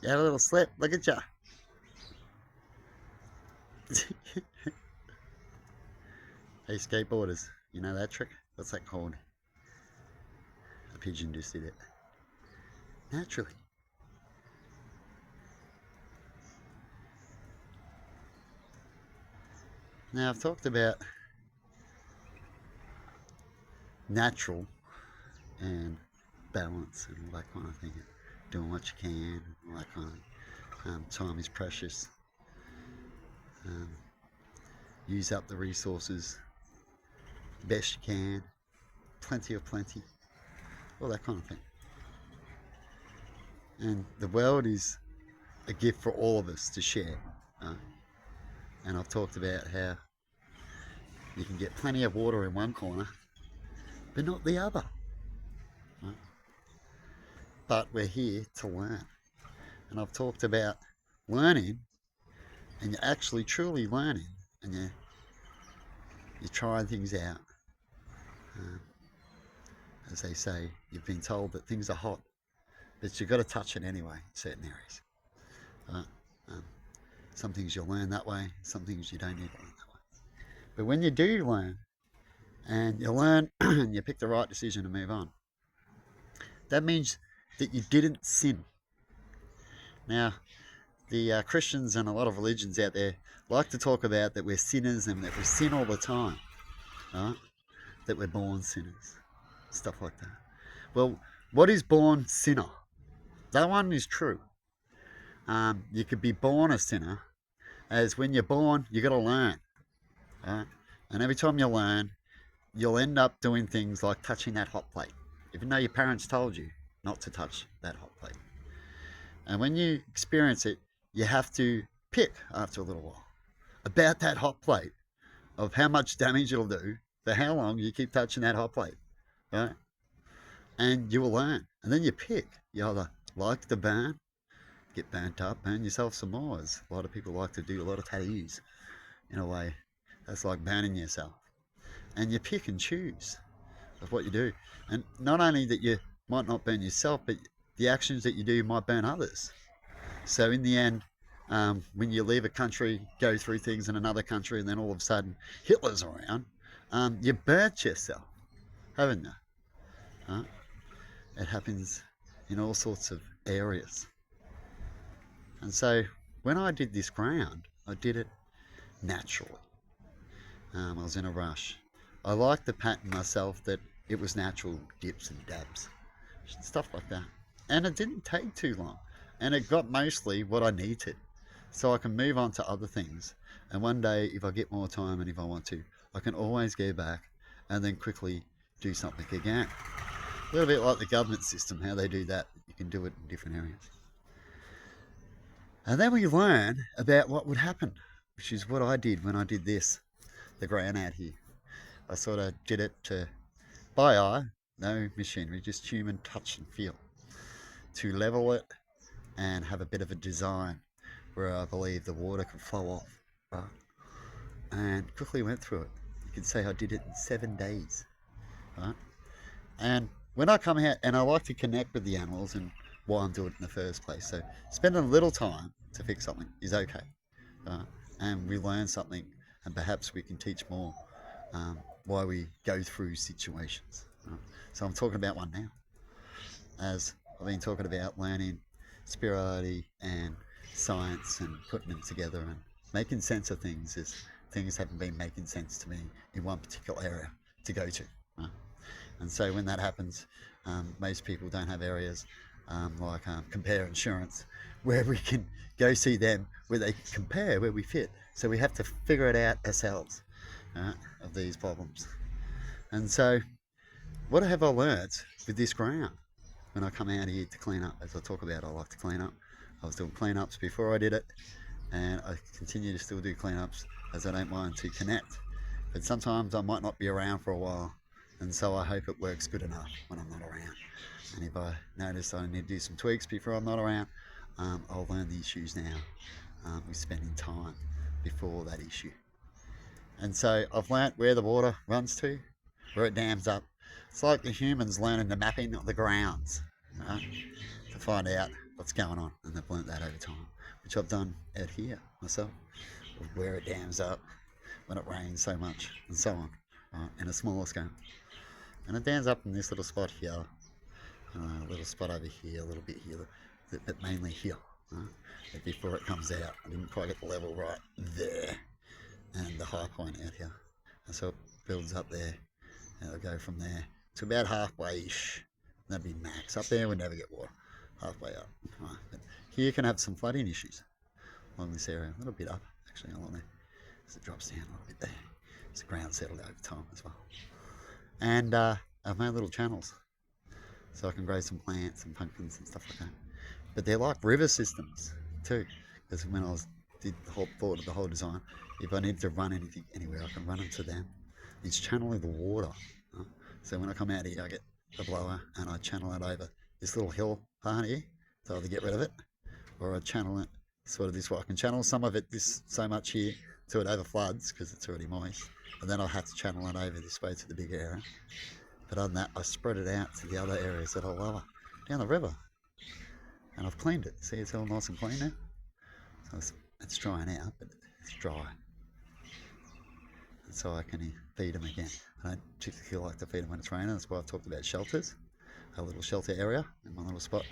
You had a little slip. Look at you. Hey, skateboarders, you know that trick? What's that called? A pigeon just did it. Naturally. Now, I've talked about natural and balance and all that kind of thing. Doing what you can, all that kind of time is precious. Um, use up the resources best you can. Plenty of plenty. All that kind of thing. And the world is a gift for all of us to share. And I've talked about how you can get plenty of water in one corner, but not the other. Right? But we're here to learn. And I've talked about learning, and you're actually truly learning, and you're trying things out. As they say, you've been told that things are hot, but you've got to touch it anyway in certain areas. Um, some things you'll learn that way, some things you don't need to learn that way. But when you do learn, and you learn and you pick the right decision to move on, that means that you didn't sin. Now, the Christians and a lot of religions out there like to talk about that we're sinners and that we sin all the time, right? That we're born sinners, stuff like that. Well, what is born sinner? That one is true. You could be born a sinner, as when you're born, you got to learn, right? And every time you learn, you'll end up doing things like touching that hot plate, even though your parents told you not to touch that hot plate. And when you experience it, you have to pick after a little while about that hot plate, of how much damage it'll do for how long you keep touching that hot plate, right? And you will learn. And then you pick. You either like the burn, get burnt up, burn yourself some more, as a lot of people like to do a lot of tattoos. In a way, that's like burning yourself. And you pick and choose of what you do. And not only that you might not burn yourself, but the actions that you do might burn others. So in the end, when you leave a country, go through things in another country, and then all of a sudden Hitler's around, you burnt yourself, haven't you? It happens in all sorts of areas. And so when I did this ground, I did it naturally. I was in a rush. I liked the pattern myself, that it was natural dips and dabs, stuff like that. And it didn't take too long. And it got mostly what I needed. So I can move on to other things. And one day, if I get more time and if I want to, I can always go back and then quickly do something again. A little bit like the government system, how they do that. You can do it in different areas. And then we learn about what would happen, which is what I did when I did this, the ground out here. I sort of did it by eye, no machinery, just human touch and feel, to level it and have a bit of a design where I believe the water could flow off, right? And quickly went through it. You could say I did it in 7 days, right? And when I come out, and I like to connect with the animals and why I'm doing it in the first place. So spending a little time to fix something is okay, right? And we learn something, and perhaps we can teach more why we go through situations. Right? So I'm talking about one now, as I've been talking about learning spirituality and science and putting them together and making sense of things, as things haven't been making sense to me in one particular area to go to. Right? And so when that happens, most people don't have areas like Compare Insurance, where we can go see them, where they compare where we fit. So we have to figure it out ourselves, of these problems. And so what have I learnt with this ground when I come out here to clean up? As I talk about, I like to clean up. I was doing cleanups before I did it, and I continue to still do cleanups, as I don't mind to connect. But sometimes I might not be around for a while, and so I hope it works good enough when I'm not around. And if I notice I need to do some tweaks before I'm not around, I'll learn the issues now with spending time before that issue. And so I've learnt where the water runs to, where it dams up. It's like the humans learning the mapping of the grounds, right? To find out what's going on, and they've learnt that over time, which I've done out here myself, where it dams up when it rains so much and so on, right, in a smaller scale. And it dams up in this little spot here, a little spot over here, a little bit here, but mainly here. Right? But before it comes out, I didn't quite get the level right there, and the high point out here. And so it builds up there, and it'll go from there to about halfway-ish. That'd be max. Up there we never get water. Halfway up. Right. But here you can have some flooding issues along this area. A little bit up, actually, along there. As it drops down a little bit there. As the ground settled over time as well. And I've made little channels, so I can grow some plants and pumpkins and stuff like that. But they're like river systems too, because when I did thought of the whole design, if I need to run anything anywhere, I can run into them. It's channeling the water. Right? So when I come out here, I get the blower and I channel it over this little hill part here to either get rid of it, or I channel it sort of this way. I can channel some of it this so much here till it over floods because it's already moist, and then I'll have to channel it over this way to the big area. But other than that, I spread it out to the other areas that are lower down the river, and I've cleaned it. See, it's all nice and clean now. So it's drying out, but it's dry, and so I can feed them again. I don't particularly like to feed them when it's raining. That's why I've talked about shelters, a little shelter area in my little spot,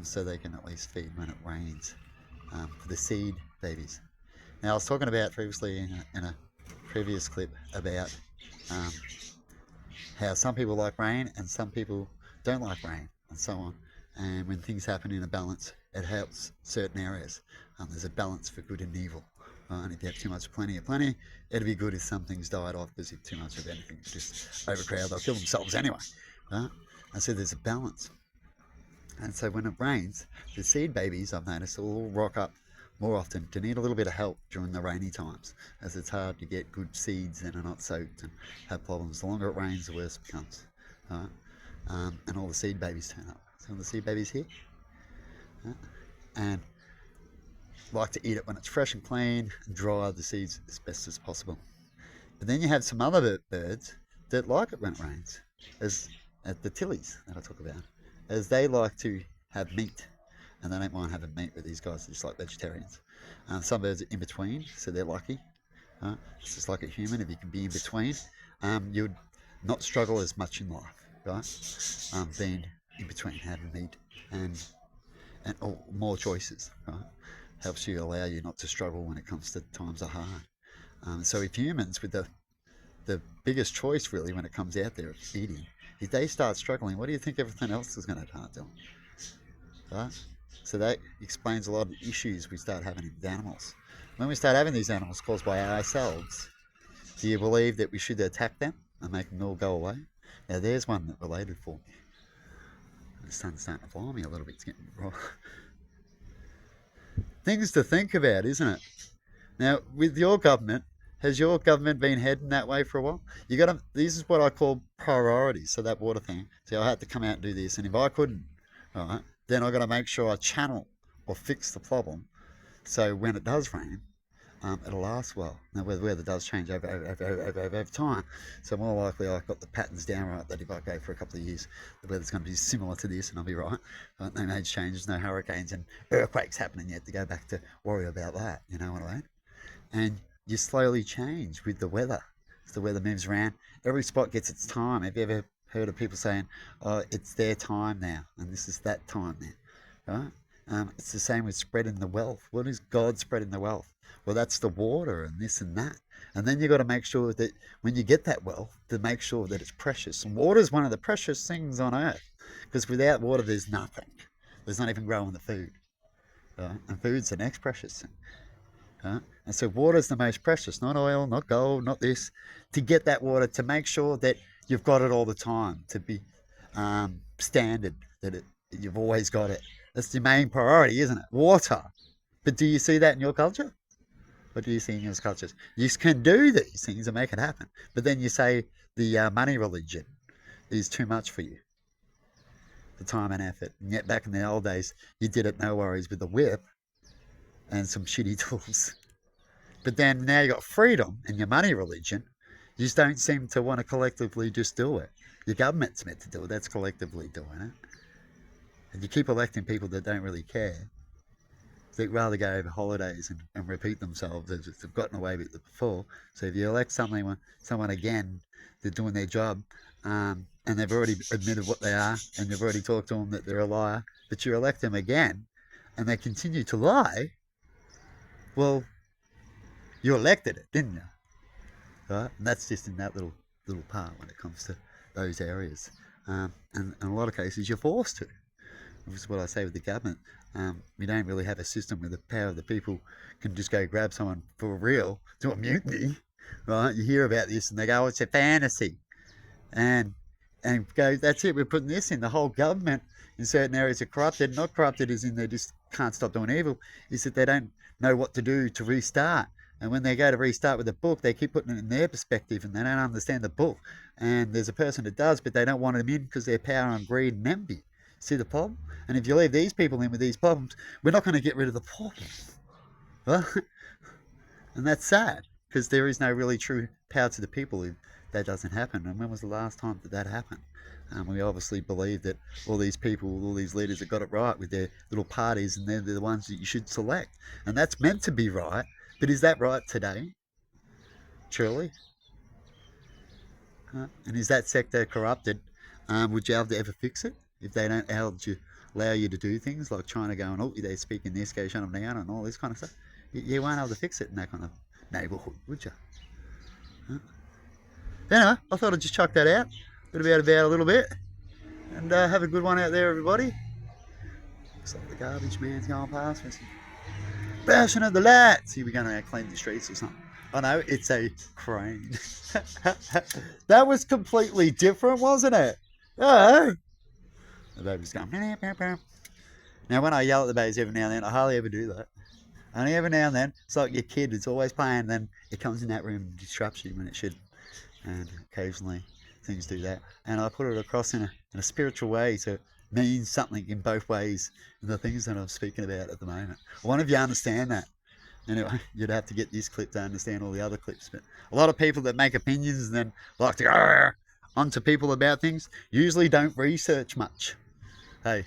so they can at least feed when it rains, for the seed babies. Now, I was talking about previously in a previous clip about how some people like rain and some people don't like rain and so on. And when things happen in a balance, it helps certain areas. There's a balance for good and evil. And if you have too much plenty of plenty, it'd be good if some things died off, because if too much of anything just overcrowded, they'll kill themselves anyway. Right? And so there's a balance. And so when it rains, the seed babies, I've noticed, will rock up more often to need a little bit of help during the rainy times, as it's hard to get good seeds that are not soaked and have problems. The longer it rains, the worse it becomes. Right? And all the seed babies turn up. So the seed babies here, right? And like to eat it when it's fresh and clean, and dry the seeds as best as possible. But then you have some other birds that like it when it rains, as the tillies that I talk about, as they like to have meat, and they don't mind having meat with these guys. They're just like vegetarians. Some birds are in between, so they're lucky. It's just like a human. If you can be in between, you'd not struggle as much in life, right? Being in between, having meat and more choices, right? Helps you, allow you not to struggle when it comes to times are hard. So if humans, with the biggest choice really when it comes out there of eating, if they start struggling, what do you think everything else is going to start doing? Right? So that explains a lot of the issues we start having with animals. When we start having these animals caused by ourselves, do you believe that we should attack them and make them all go away? Now there's one that related for me. The sun's starting to fly me a little bit. It's getting raw. Things to think about, isn't it? Now, with your government, has your government been heading that way for a while? This is what I call priorities. So that water thing. See, I had to come out and do this, and if I couldn't, all right, then I got to make sure I channel or fix the problem, so when it does rain, it'll last well. Now, the weather does change over time, so more likely I've got the patterns down right, that if I go for a couple of years, the weather's going to be similar to this, and I'll be right. No major changes, no hurricanes and earthquakes happening yet to go back to worry about that. You know what I mean? And you slowly change with the weather. As the weather moves around, every spot gets its time. Have you ever heard of people saying, "Oh, it's their time now, and this is that time now," right? It's the same with spreading the wealth. What is God spreading the wealth? Well, that's the water and this and that. And then you've got to make sure that when you get that wealth, to make sure that it's precious. And water is one of the precious things on earth, because without water, there's nothing. There's not even growing the food. Right? And food's the next precious thing. Right? And so water is the most precious, not oil, not gold, not this. To get that water, to make sure that you've got it all the time, to be standard, that you've always got it. That's the main priority, isn't it? Water. But do you see that in your culture? What do you see in your cultures? You can do these things and make it happen. But then you say the money religion is too much for you. The time and effort. And yet back in the old days, you did it no worries with a whip and some shitty tools. But then now you got freedom in your money religion. You just don't seem to want to collectively just do it. Your government's meant to do it. That's collectively doing it. And you keep electing people that don't really care. They'd rather go over holidays and repeat themselves as they've gotten away with it before. So if you elect someone again, they're doing their job, and they've already admitted what they are, and you've already talked to them that they're a liar, but you elect them again, and they continue to lie, well, you elected it, didn't you? Right? And that's just in that little part when it comes to those areas. And in a lot of cases, you're forced to. Which is what I say with the government. We don't really have a system where the power of the people can just go grab someone for real, do a mutiny, right? You hear about this and they go, oh, it's a fantasy. And go, that's it, we're putting this in. The whole government in certain areas are corrupted. Not corrupted as in they just can't stop doing evil, is that they don't know what to do to restart. And when they go to restart with a book, they keep putting it in their perspective and they don't understand the book. And there's a person that does, but they don't want them in because they're power and greed and envy. See the problem? And if you leave these people in with these problems, we're not going to get rid of the problem. Well, and that's sad because there is no really true power to the people if that doesn't happen. And when was the last time that happened? We obviously believe that all these people, all these leaders have got it right with their little parties and they're the ones that you should select. And that's meant to be right. But is that right today? Truly? And is that sector corrupted? Would you be able to ever fix it if they don't allow you to do things like China going, oh, they're speaking this, go shut them down and all this kind of stuff? You won't be able to fix it in that kind of neighbourhood, would you? Anyway, I thought I'd just chuck that out. About a little bit. And have a good one out there, everybody. Looks like the garbage man's going past me. Bashing of the lights. Here we're going to clean the streets or something. Oh no, it's a crane. That was completely different, wasn't it? Oh. The baby's going. Now, when I yell at the babies every now and then, I hardly ever do that. Only every now and then. It's like your kid, it's always playing, and then it comes in that room and disrupts you when it should. And occasionally things do that. And I put it across in a spiritual way, so it means something in both ways in the things that I'm speaking about at the moment. I wonder if you understand that. Anyway, you'd have to get this clip to understand all the other clips. But a lot of people that make opinions and then like to go onto people about things usually don't research much. Hey,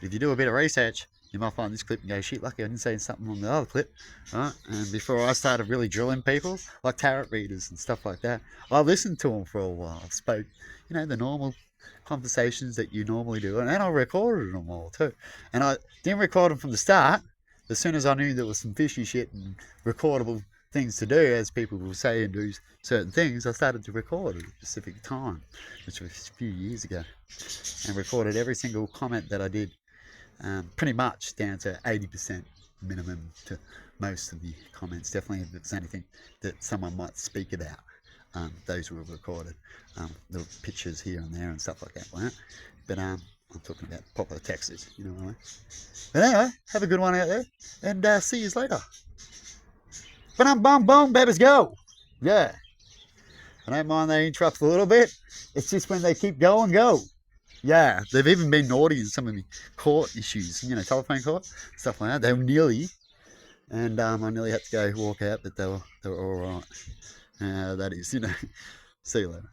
if you do a bit of research, you might find this clip and go, shit, lucky I didn't say something on the other clip. Right? And before I started really drilling people, like tarot readers and stuff like that, I listened to them for a while. I spoke, the normal conversations that you normally do. And then I recorded them all too. And I didn't record them from the start. As soon as I knew there was some fishy shit and recordable things to do, as people will say and do certain things, I started to record at a specific time, which was a few years ago, and recorded every single comment that I did, pretty much down to 80% minimum to most of the comments. Definitely if it's anything that someone might speak about, those were recorded. Little pictures here and there and stuff like that weren't. But I'm talking about proper texts, you know what I mean? But anyway, have a good one out there, and see you later. Boom, babies, go! Yeah. I don't mind they interrupt a little bit. It's just when they keep going, go. Yeah, they've even been naughty in some of the court issues, telephone court, stuff like that. They were nearly, and I nearly had to go walk out, but they were all right. That is, see you later.